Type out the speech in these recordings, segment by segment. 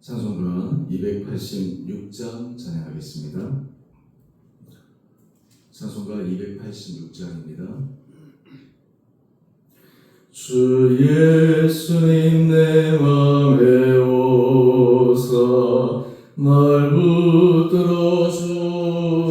찬송가 286장 찬양하겠습니다. 찬송가 286장입니다. 주 예수님 내 맘에 오사 날 붙들어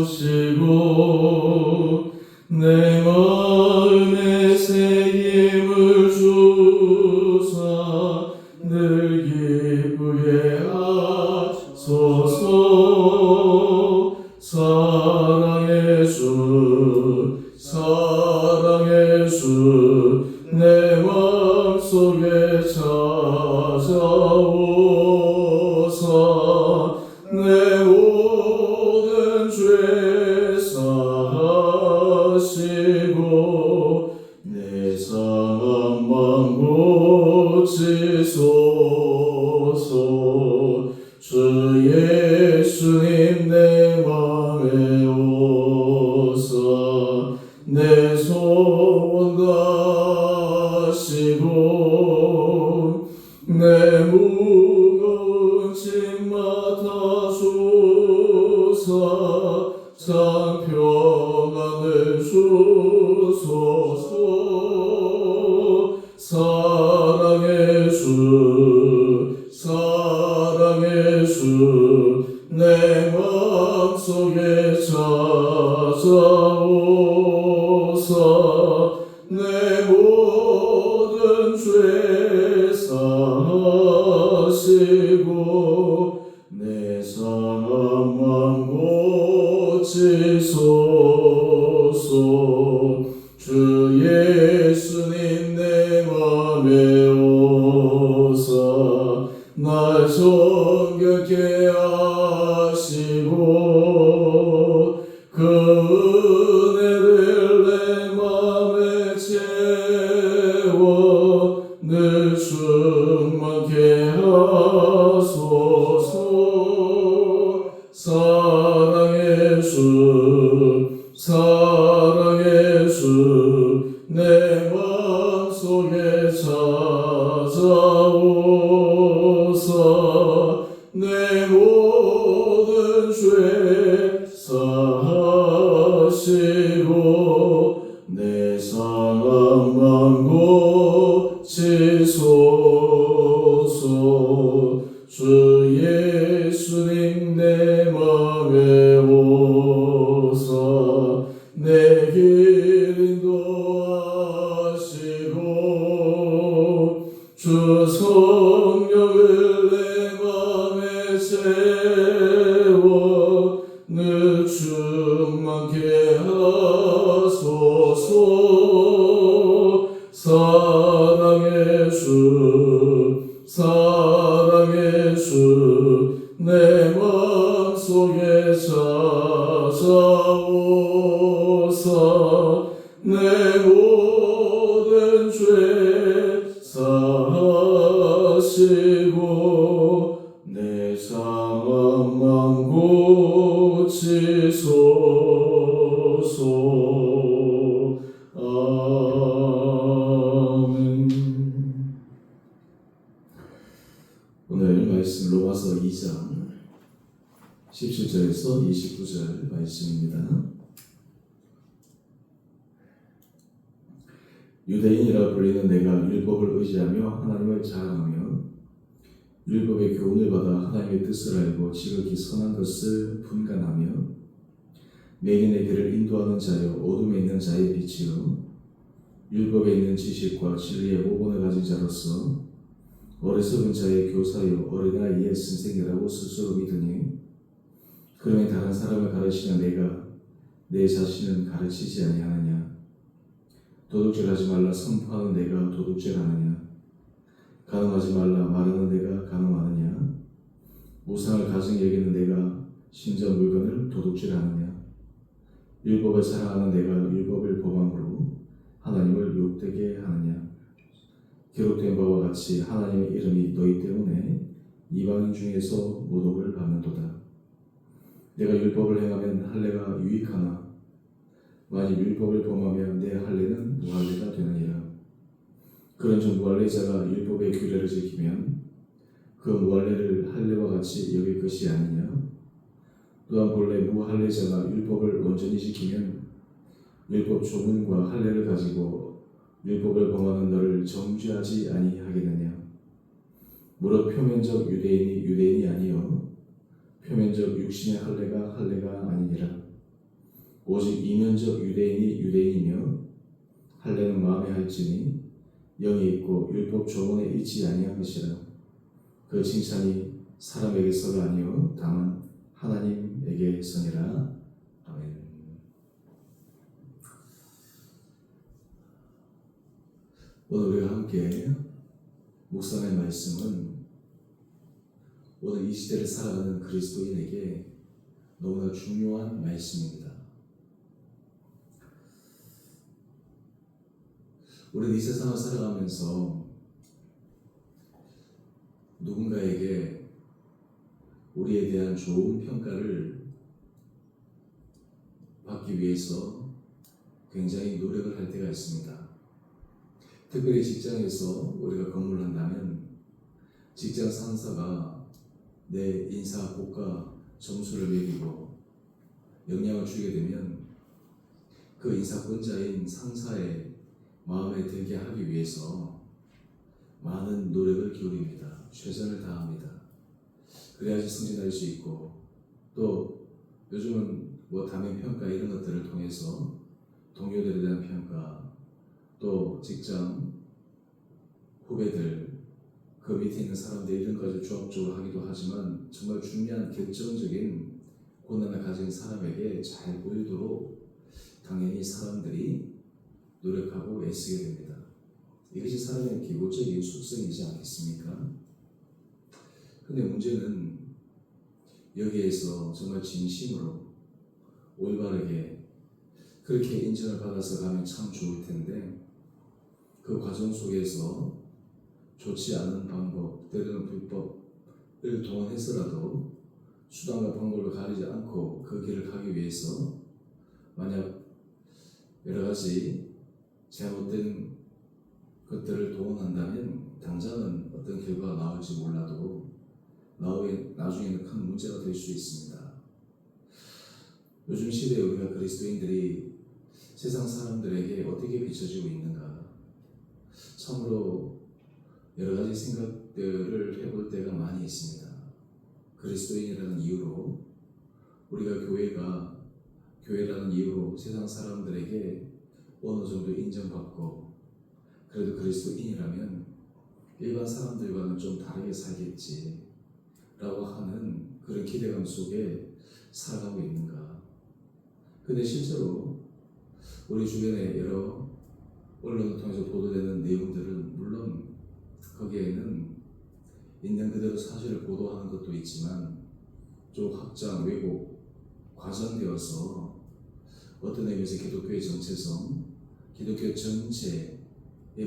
주시고 내 마음에 새 힘을 주사 늘 기쁘게 하소서. 사랑의 주 내 맘속에 찾아오사 내 모든 죄 사하시고 내 상함만 고치소서. 주 예수님 내 맘에 오사 내 소원 다시고 내 무거운 짐 맡아주사 참 평안을 주소서. 사랑의 주 내 맘속에 찾아오사 내 모든 죄 사하시고 내 상함만 고치소서. 주 예수님 내 맘에 오사 날 정결케 하시고 그 은혜를 내 맘에 채워 늘 충만케 하소서. 사랑의 주 내 맘속에 찾아오사 내 모든 죄 사하시고 내 상함만 고치소서. 주 예수님 내 맘에 오사 내 길 인도하시고 주 성령을 내 맘에 채워 늘 충만케 하소서. 사랑의 주 내 맘속에 찾아오사 내 모든 죄 사하시고 내 상함만 고치소서. 아멘. 오늘 말씀 로마서 2장 17절에서 29절 말씀입니다. 유대인이라 불리는 내가 율법을 의지하며 하나님을 자랑하며 율법의 교훈을 받아 하나님의 뜻을 알고 지극히 선한 것을 분간하며 매인의 길을 인도하는 자여 어둠에 있는 자의 빛이요 율법에 있는 지식과 진리의 모본을 가진 자로서 어리석은 자의 교사요 어린아이의 선생이라고 스스로 믿으니 그러면 다른 사람을 가르치는 내가 내 자신은 가르치지 아니하느냐. 도둑질하지 말라 선포하는 내가 도둑질하느냐. 간음하지 말라 말하는 내가 간음하느냐. 우상을 가증 여기는 내가 신전 물건을 도둑질하느냐. 율법을 사랑하는 내가 율법을 범함으로 하나님을 욕되게 하느냐. 기록된 바와 같이 하나님의 이름이 너희 때문에 이방인 중에서 모독을 받는도다. 내가 율법을 행하면 할례가 유익하나 만일 율법을 범하면 내 할례는 무할례가 되느니라. 그런즉 무할례자가 율법의 규례를 지키면 그 무할례를 할례와 같이 여길 것이 아니냐? 또한 본래 무할례자가 율법을 온전히 지키면 율법 조문과 할례를 가지고 율법을 범하는 너를 정죄하지 아니하겠느냐? 무릇 표면적 유대인이 유대인이 아니요 표면적 육신의 할례가 할례가 아니니라. 오직 이면적 유대인이 유대인이며 할례는 마음에 할지니 영이 있고 율법 조문에 있지 아니한 것이라. 그 칭찬이 사람에게서가 아니요 다만 하나님에게서니라. 아멘. 오늘 우리가 함께 묵상할 말씀은 오늘 이 시대를 살아가는 그리스도인에게 너무나 중요한 말씀입니다. 우리는 이 세상을 살아가면서 누군가에게 우리에 대한 좋은 평가를 받기 위해서 굉장히 노력을 할 때가 있습니다. 특별히 직장에서 우리가 근무를 한다면 직장 상사가 내 인사, 고과, 점수를 매기고 영향을 주게 되면 그 인사권자인 상사의 마음에 들게 하기 위해서 많은 노력을 기울입니다. 최선을 다합니다. 그래야지 승진할 수 있고, 또 요즘은 단면 평가 이런 것들을 통해서 동료들에 대한 평가, 또 직장 후배들, 그 밑에 있는 사람들 이런 것을 조합적으로 하기도 하지만 정말 중요한 결정적인 고난을 가진 사람에게 잘 보이도록 당연히 사람들이 노력하고 애쓰게 됩니다. 이것이 사람의 기본적인 속성이지 않겠습니까? 근데 문제는 여기에서 정말 진심으로 올바르게 그렇게 인정을 받아서 가면 참 좋을 텐데 그 과정 속에서 좋지 않은 방법, 때로는 불법을 동원해서라도 수단과 방법을 가리지 않고 그 길을 가기 위해서 만약 여러 가지 잘못된 것들을 동원한다면 당장은 어떤 결과가 나올지 몰라도 나중에는 큰 문제가 될 수 있습니다. 요즘 시대에 우리가 그리스도인들이 세상 사람들에게 어떻게 비춰지고 있는가, 참으로 여러 가지 생각들을 해볼 때가 많이 있습니다. 그리스도인이라는 이유로 우리가 교회라는 이유로 세상 사람들에게 어느 정도 인정받고 그래도 그리스도인이라면 일반 사람들과는 좀 다르게 살겠지 라고 하는 그런 기대감 속에 살아가고 있는가. 근데 실제로 우리 주변에 여러 언론을 통해서 보도되는 내용들은 물론 거기에는 있는 그대로 사실을 보도하는 것도 있지만 좀 확장, 왜곡, 과장되어서 어떤 의미에서 기독교의 정체성, 기독교 전체의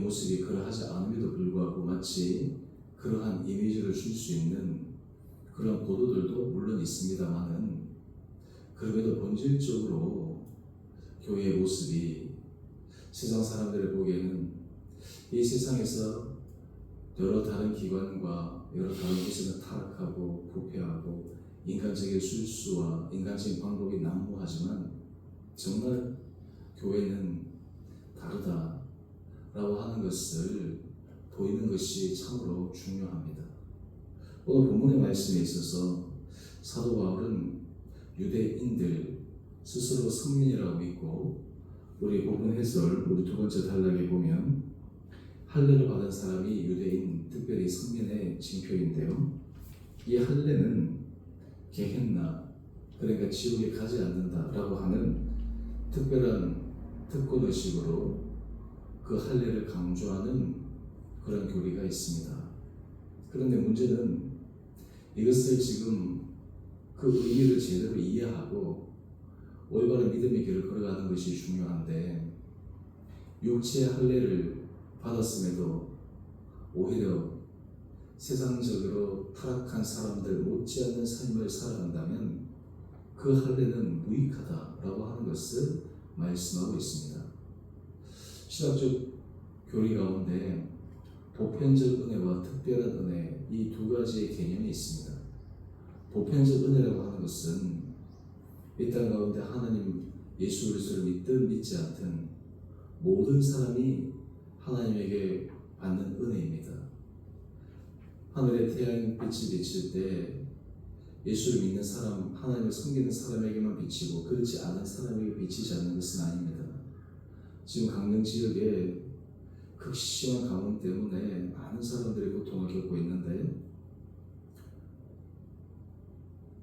모습이 그러하지 않음에도 불구하고 마치 그러한 이미지를 줄 수 있는 그런 보도들도 물론 있습니다만은 그럼에도 본질적으로 교회의 모습이 세상 사람들을 보기에는 이 세상에서 여러 다른 기관과 여러 다른 곳에는 타락하고 부패하고 인간적인 술수와 인간적인 방법이 난무하지만 정말 교회는 다르다라고 하는 것을 보이는 것이 참으로 중요합니다. 오늘 본문의 말씀에 있어서 사도 바울은 유대인들 스스로 선민이라고 믿고 우리 본문 해설 우리 두 번째 단락에 보면 할례를 받은 사람이 유대인, 특별히 선민의 징표인데요. 이 할례는 게헨나, 그러니까 지옥에 가지 않는다라고 하는 특별한 특권의식으로 그 할례를 강조하는 그런 교리가 있습니다. 그런데 문제는 이것을 지금 그 의미를 제대로 이해하고 올바른 믿음의 길을 걸어가는 것이 중요한데 육체의 할례를 받았음에도 오히려 세상적으로 타락한 사람들 못지않은 삶을 살아간다면 그 할례는 무익하다라고 하는 것을 말씀하고 있습니다. 신학적 교리 가운데 보편적 은혜와 특별한 은혜, 이 두 가지의 개념이 있습니다. 보편적 은혜라고 하는 것은 이 땅 가운데 하나님 예수 그리스도를 믿든 믿지 않든 모든 사람이 하나님에게 받는 은혜입니다. 하늘에 태양빛이 비칠 때 예수를 믿는 사람, 하나님을 섬기는 사람에게만 비치고 그렇지 않은 사람에게 비치지 않는 것은 아닙니다. 지금 강릉 지역에 극심한 가뭄 때문에 많은 사람들이 고통을 겪고 있는데,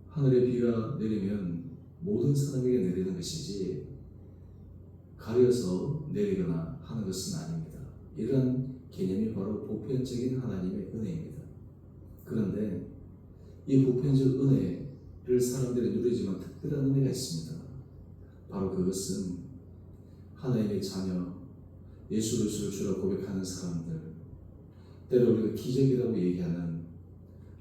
하늘에 비가 내리면 모든 사람에게 내리는 것이지 가려서 내리거나 하는 것은 아닙니다. 이러한 개념이 바로 보편적인 하나님의 은혜입니다. 그런데 이 보편적 은혜를 사람들이 누리지만 특별한 은혜가 있습니다. 바로 그것은 하나님의 자녀, 예수 그리스도를 주라 고백하는 사람들, 때로 우리가 기적이라고 얘기하는,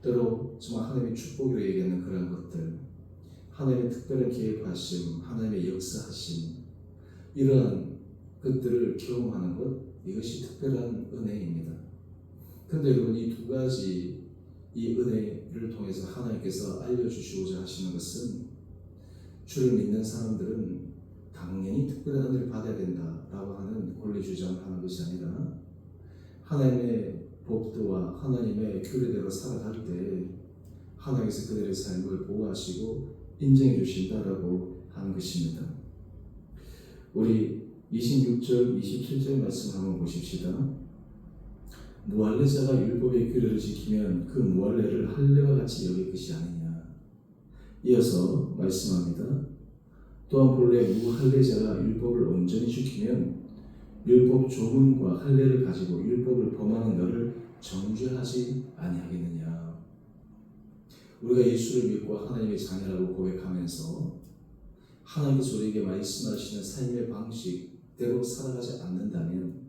때로 정말 하나님의 축복이라고 얘기하는 그런 것들, 하나님의 특별한 개입하심, 하나님의 역사하심, 이러한 것들을 경험하는 것, 이것이 특별한 은혜입니다. 그런데 여러분, 이 두 가지, 이 은혜를 통해서 하나님께서 알려주시고자 하시는 것은 주를 믿는 사람들은 당연히 특별한 은혜를 받아야 된다라고 하는 권리 주장을 하는 것이 아니라, 하나님의 법도와 하나님의 규례대로 살아갈 때 하나님께서 그들의 삶을 보호하시고 인정해 주신다라고 하는 것입니다. 우리 26절, 27절 말씀 한번 보십시다. 무할례자가 율법의 규례를 지키면 그 무할례를 할례와 같이 여길 것이 아니냐. 이어서 말씀합니다. 또한 본래 무할례자가 율법을 온전히 지키면 율법 조문과 할례를 가지고 율법을 범하는 너를 정죄하지 아니하겠느냐. 우리가 예수를 믿고 하나님의 자녀라고 고백하면서 하나님께서 우리에게 말씀하시는 삶의 방식대로 살아가지 않는다면,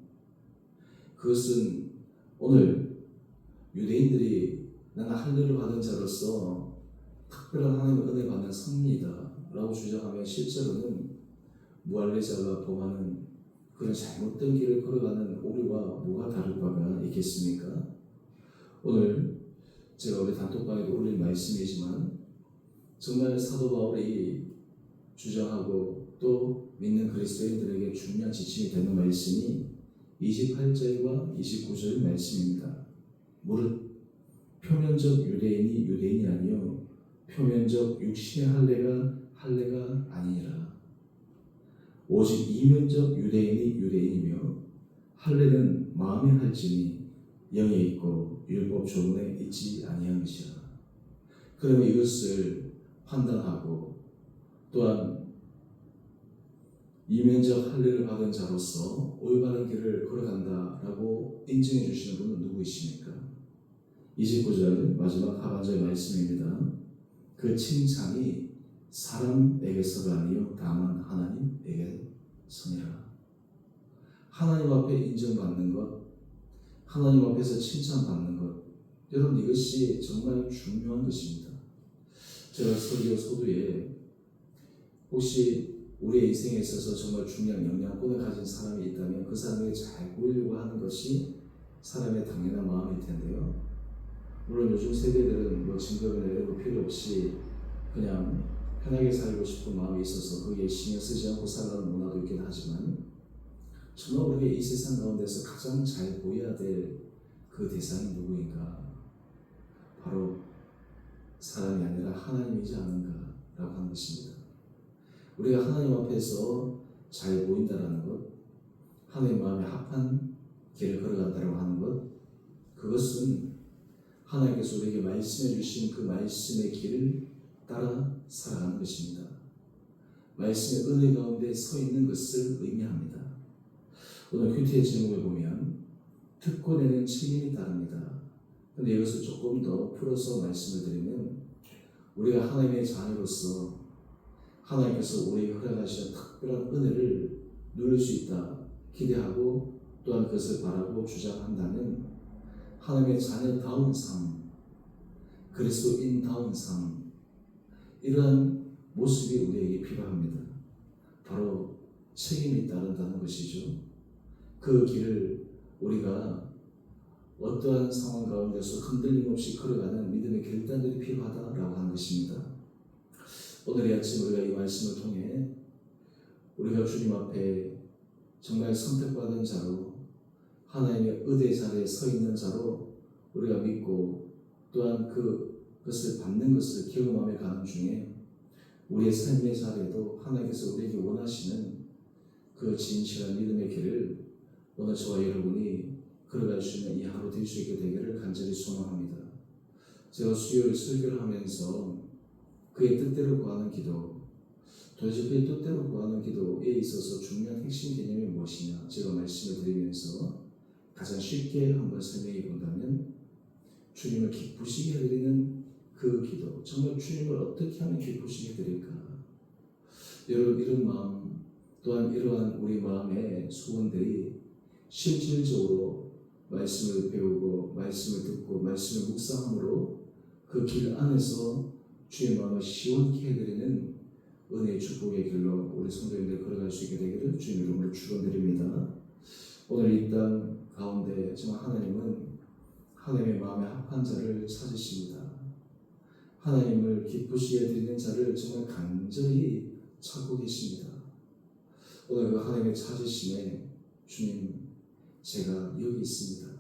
그것은 오늘 유대인들이 나는 할례를 받은 자로서 특별한 하나님의 은혜 받는 성리이다 라고 주장하면 실제로는 무할례자가 범하는 그런 잘못된 길을 걸어가는 우리와 뭐가 다를 바가 있겠습니까? 오늘 제가 우리 단톡방에도 올린 말씀이지만 정말 사도 바울이 주장하고 또 믿는 그리스도인들에게 중요한 지침이 되는 말씀이 28절과 29절 말씀입니다. 무릇 표면적 유대인이 유대인이 아니요 표면적 육신의 할례가 아니니라. 오직 이면적 유대인이 유대인이며 할례는 마음에 할지니 영에 있고 율법 조문에 있지 아니한 것이라. 그러면 이것을 판단하고 또한 이면적 할례를 받은 자로서 올바른 길을 걸어간다라고 인정해 주시는 분은 누구이십니까? 29절 마지막 하반절 말씀입니다. 그 칭찬이 사람에게서가 아니요 다만 하나님에게서니라. 하나님 앞에 인정받는 것, 하나님 앞에서 칭찬받는 것, 여러분 이것이 정말 중요한 것입니다. 제가 설교 소두에 혹시 우리의 인생에 있어서 정말 중요한 영향권을 가진 사람이 있다면 그 사람에게 잘 보이려고 하는 것이 사람의 당연한 마음일 텐데요. 물론 요즘 세대들은 뭐 증거나 이런 거 필요 없이 그냥 편하게 살고 싶은 마음이 있어서 거기에 신경 쓰지 않고 살아가는 문화도 있긴 하지만, 정말 우리가 이 세상 가운데서 가장 잘 보여야 될 그 대상이 누구인가? 바로 사람이 아니라 하나님이지 않은가라고 하는 것입니다. 우리가 하나님 앞에서 잘 보인다라는 것, 하나님 마음에 합한 길을 걸어간다고 하는 것, 그것은 하나님께서 우리에게 말씀해 주신 그 말씀의 길을 따라 살아가는 것입니다. 말씀의 은혜 가운데 서 있는 것을 의미합니다. 오늘 큐티의 제목을 보면 듣고 내는 책임이 따릅니다. 그런데 이것을 조금 더 풀어서 말씀을 드리면, 우리가 하나님의 자녀로서 하나님께서 우리에게 허락하신 특별한 은혜를 누릴 수 있다 기대하고 또한 그것을 바라고 주장한다면, 하나님의 자녀다운 삶, 그리스도인다운 삶, 이러한 모습이 우리에게 필요합니다. 바로 책임이 따른다는 것이죠. 그 길을 우리가 어떠한 상황 가운데서 흔들림 없이 걸어가는 믿음의 결단들이 필요하다라고 하는 것입니다. 오늘 아침 우리가 이 말씀을 통해 우리가 주님 앞에 정말 선택받은 자로 하나님의 의대 자리에 서 있는 자로 우리가 믿고 또한 그것을 받는 것을 경험하며 가는 중에 우리의 삶의 자리에도 하나님께서 우리에게 원하시는 그 진실한 믿음의 길을 오늘 저와 여러분이 걸어갈 수 있는 이 하루 될 수 있게 되기를 간절히 소망합니다. 제가 수요일 설교를 하면서 그의 뜻대로 구하는 기도, 도대체 그의 뜻대로 구하는 기도에 있어서 중요한 핵심 개념이 무엇이냐 제가 말씀을 드리면서 가장 쉽게 한번 설명해 본다면 주님을 기쁘시게 해드리는 그 기도, 정말 주님을 어떻게 하면 기쁘시게 해드릴까? 여러분 이런 마음 또한 이러한 우리 마음의 소원들이 실질적으로 말씀을 배우고 말씀을 듣고 말씀을 묵상함으로 그 길 안에서 주의 마음을 시원케 해드리는 은혜의 축복의 길로 우리 성도님들 걸어갈 수 있게 되기를 주님 이름으로 축원드립니다. 오늘 이 땅 가운데 정말 하나님은 하나님의 마음에 합한 자를 찾으십니다. 하나님을 기쁘시게 해드리는 자를 정말 간절히 찾고 계십니다. 오늘 그 하나님의 찾으심에 주님 제가 여기 있습니다.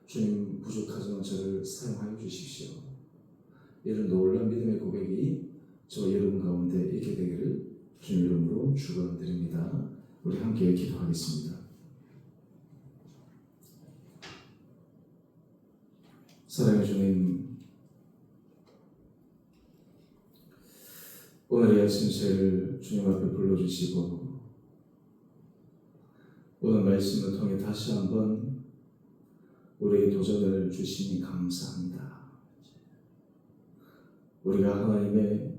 주님 부족하지만 저를 사용하여 주십시오. 이런 놀라운 믿음의 고백이 저 여러분 가운데 있게 되기를 주님 이름으로 축원드립니다. 우리 함께 기도하겠습니다. 사랑의 주님, 오늘 이 아침 저를 주님 앞에 불러주시고 오늘 말씀을 통해 다시 한번 우리에게 도전을 주시니 감사합니다. 우리가 하나님의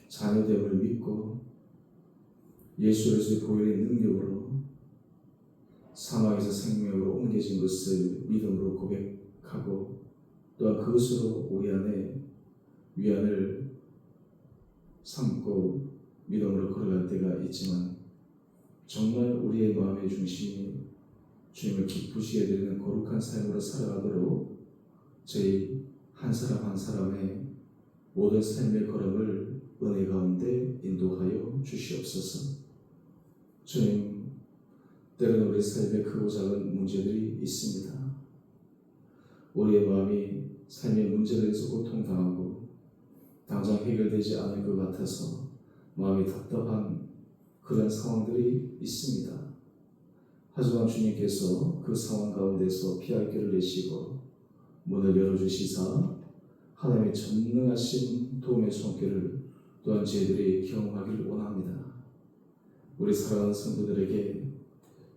자녀됨을 믿고 예수 그리스도의 보혈의 능력으로 사망에서 생명으로 옮겨진 것을 믿음으로 고백하고 또한 그것으로 우리 안에 위안을 삼고 믿음으로 걸어갈 때가 있지만 정말 우리의 마음의 중심이 주님을 기쁘시게 해드리는 거룩한 삶으로 살아가도록 저희 한 사람 한 사람의 모든 삶의 걸음을 은혜 가운데 인도하여 주시옵소서. 주님, 때로는 우리 삶에 크고 작은 문제들이 있습니다. 우리의 마음이 삶의 문제들에서 고통당하고 당장 해결되지 않을 것 같아서 마음이 답답한 그런 상황들이 있습니다. 하지만 주님께서 그 상황 가운데서 피할 길을 내시고 문을 열어주시사 하나님의 전능하신 도움의 손길을 또한 저희들이 경험하기를 원합니다. 우리 사랑하는 성도들에게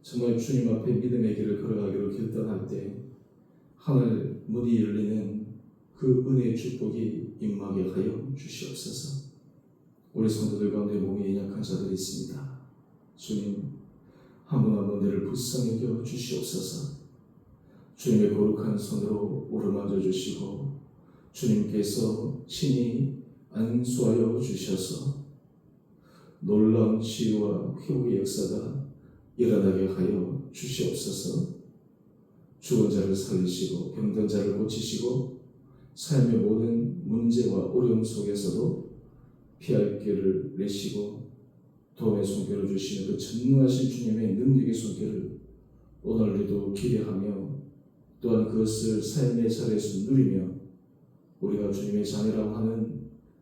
정말 주님 앞에 믿음의 길을 걸어가기로 결단할 때 하늘 문이 열리는 그 은혜의 축복이 임하게 하여 주시옵소서. 우리 성도들 가운데 몸이 연약한 자들이 있습니다. 주님, 한 분 한 분들을 불쌍히 여겨 주시옵소서. 주님의 거룩한 손으로 오르만져 주시고 주님께서 친히 안수하여 주셔서 놀라운 치유와 회복의 역사가 일어나게 하여 주시옵소서. 죽은 자를 살리시고 병든 자를 고치시고 삶의 모든 문제와 어려움 속에서도 피할 길을 내시고 도움의 손길을 주시는 그 전능하신 주님의 능력의 손길을 오늘 우리도 기대하며 또한 그것을 삶의 자리에서 누리며 우리가 주님의 자녀라고 하는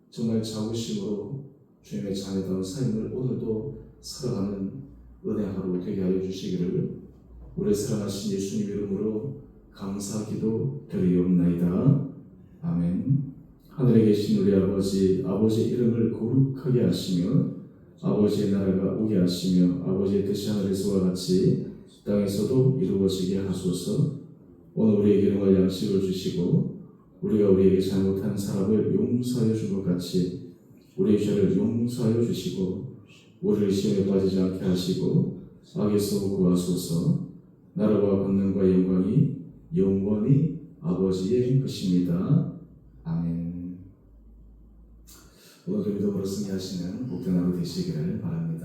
정말 자부심으로 주님의 자녀다운 삶을 오늘도 살아가는 은혜 하루 되게 하여 주시기를 우리 사랑하신 예수님 이름으로 감사기도 드리옵나이다. 아멘. 하늘에 계신 우리 아버지, 아버지의 이름을 거룩하게 하시며 아버지의 나라가 오게 하시며 아버지의 뜻이 하늘에서와 같이 땅에서도 이루어지게 하소서. 오늘 우리에게 일용할 양식을 주시고 우리가 우리에게 잘못한 사람을 용서하여 준 것 같이 우리의 죄를 용서하여 주시고 우리를 시험에 빠지지 않게 하시고 악에서 구하소서. 나라와 권능과 영광이 영원히 아버지의 것입니다. 아멘. 오늘도 믿음으로 승리하시는 복된 하루 되시기를 바랍니다.